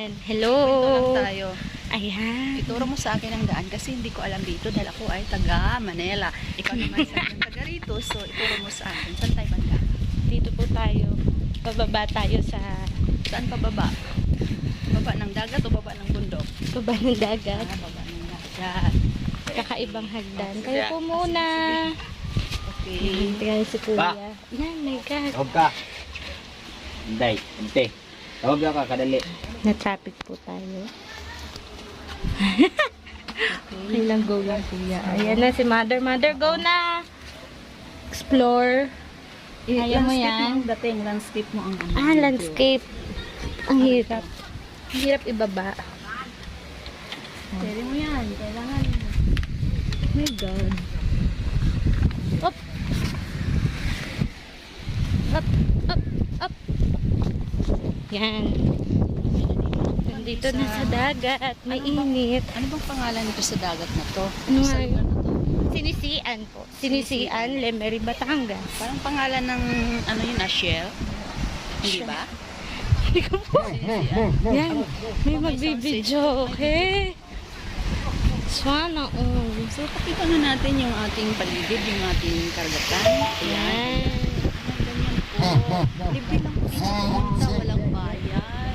Ayan. Hello. Punta lang tayo. Ayan. Ituro mo sa akin ang daan kasi hindi ko alam dito dahil ako ay taga Manila. Ikaw naman sa akin taga rito. So ituro mo sa akin. Saan tayo banda? Dito po tayo. Pababa tayo sa Saan pababa? Baba ng dagat o baba ng bundok? baba ng dagat. Baba ng dagat. Kakaibang hagdan. Kayo po muna. Okay. Tingnan si Kuya. Yan, my God. Tawag ka. Hindi, hindi. Tawag ka, kadali. Na-traffic po tayo. Okay lang, go lang Kuya. Ayan na si Mother. Mother, go na! Explore. Kaya mo yan? Dating landscape mo ang ano. Ah, landscape. Ang hirap. Ang hirap ibaba. Pwede mo yan. Kailangan. Oh my God. Up! Up! Up! Up! Yan. Nandito na sa dagat. May init. Ano bang pangalan nito sa dagat na to? Ano Sa nga lugar na to? Sinisian po. Sinisian, Lemery, Batangas. Parang pangalan ng ano yun, Shell? Hindi ba? Hindi ko po. Yan. May magbibidyo. Okay. Sana all. So, pakita na natin yung ating paligid, yung ating karagatan. Ayan. Yan. Ganyan po. Libre lang po dito pumunta, walang bayan.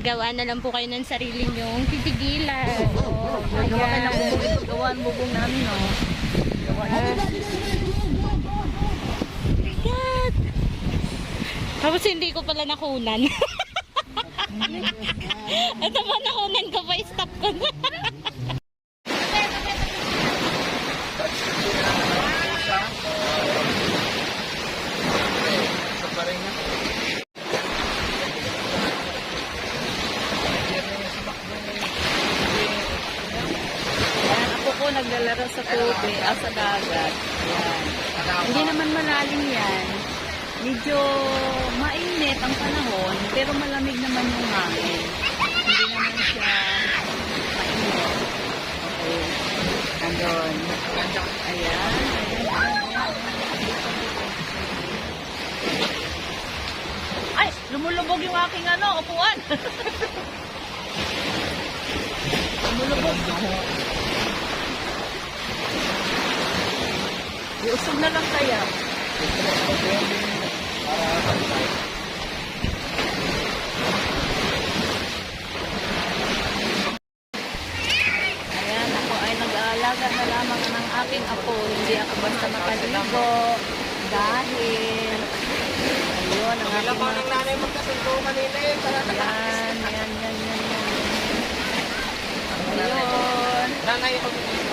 Gawa na lang po kayo ng sarili nyong titigilan. Oo. Gawa ka ng bubong ito. Gawa ang bubong namin, oh. Gawa na. God. Tapos hindi ko pala nakunan. Ito pa nakunan ko pa, stop ko na. Ayan, ako po naglalaro sa tubig, sa dagat. Ayan. Hindi naman malalim yan. Medyo mainit ang panahon, pero malamig naman yung hangin. Hindi naman siya mainit. Okay. Andun. Ayan. Ay! Lumulubog yung aking upuan. Lumulubog. Iusog na lang kaya. Ayan, ako ay nag-aalaga na lamang ng aking apo. Hindi ako basta makaligo. Dahil, ayun, ang aking mga... nanay magkasunto kanina eh. Yan. Ayun. Nanay, pag-ibig.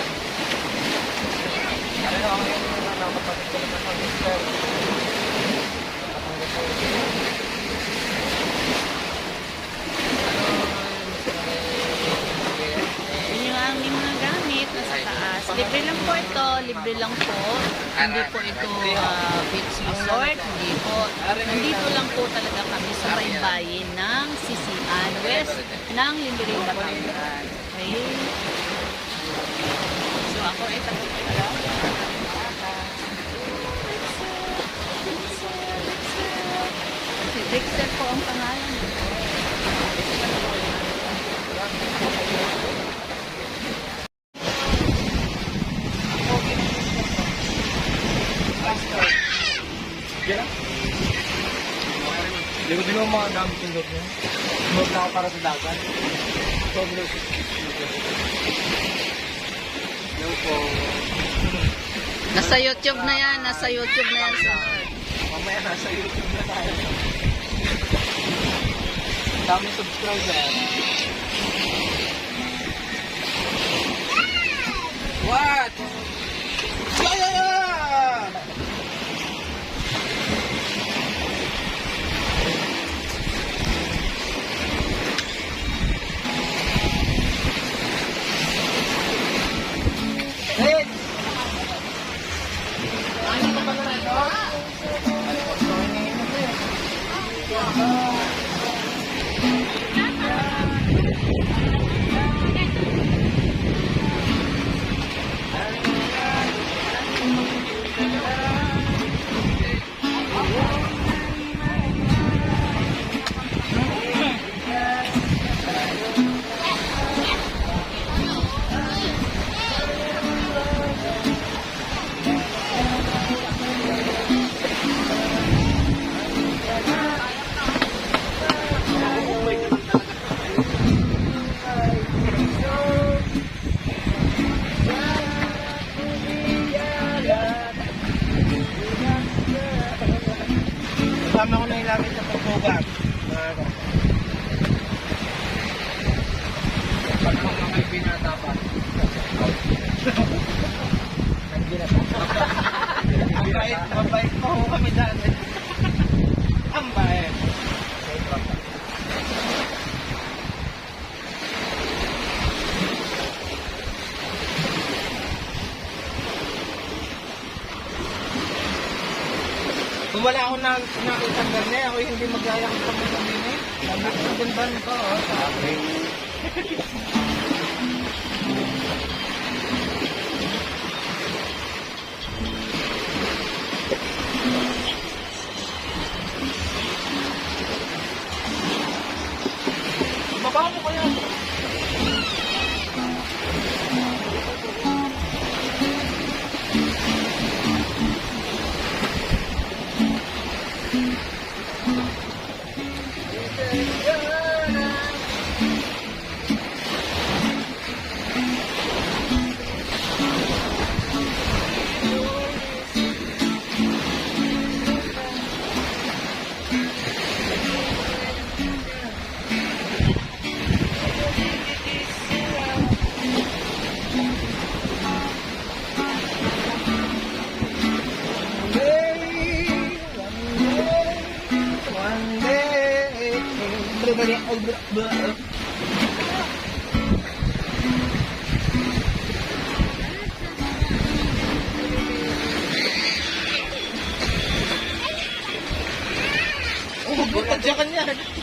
Ano ang yung napapagod ko ng pag-ibig? Yun yung aming mga gamit nasa taas. Libre lang po ito. Libre lang po. Hindi po ito beach resort. Hindi po. Nandito lang po talaga kami sa baybayin ng Sisian West ng Limbering, Batangas. Okay? So ako ay si Dexter po ang pangalan nito. Di ko mga gamit yung loob niya. Loob na ako para sa dagat. Loob. Loob po. Nasa YouTube na yan. Nasa YouTube na yan. Mamaya nasa YouTube na tayo. Dami subscriber. What? Yeah! Hey! Ano ba ba na ito? Kasama ko na ilangit sa pagbugat. Pag ako mga binata pa. Mabait pa ho kami dati. Ang bait. Kung wala akong nakita ng garne, ako hindi magaya ng pamilya eh. Ang ganda nito, oh. Sabi. Baba mo kaya. Oh, buta dyan yan.